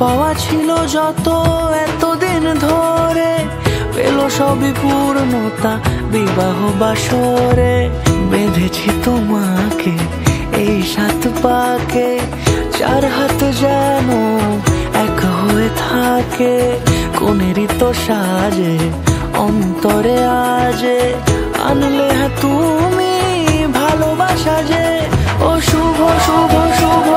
পাওয়া ছিল যত এতদিন ধরে পেল সবই পূর্ণতা বিবাহ বাসরে। বেঁধেছি তোমাকে এই 7 পাকে, 4 হাত যেন এক হয়ে থাকে। কোনেরই তো সাজে অন্তরে আজে আনলে হ্যাঁ তুমি ভালোবাসা যে। ও শুভ শুভ শুভ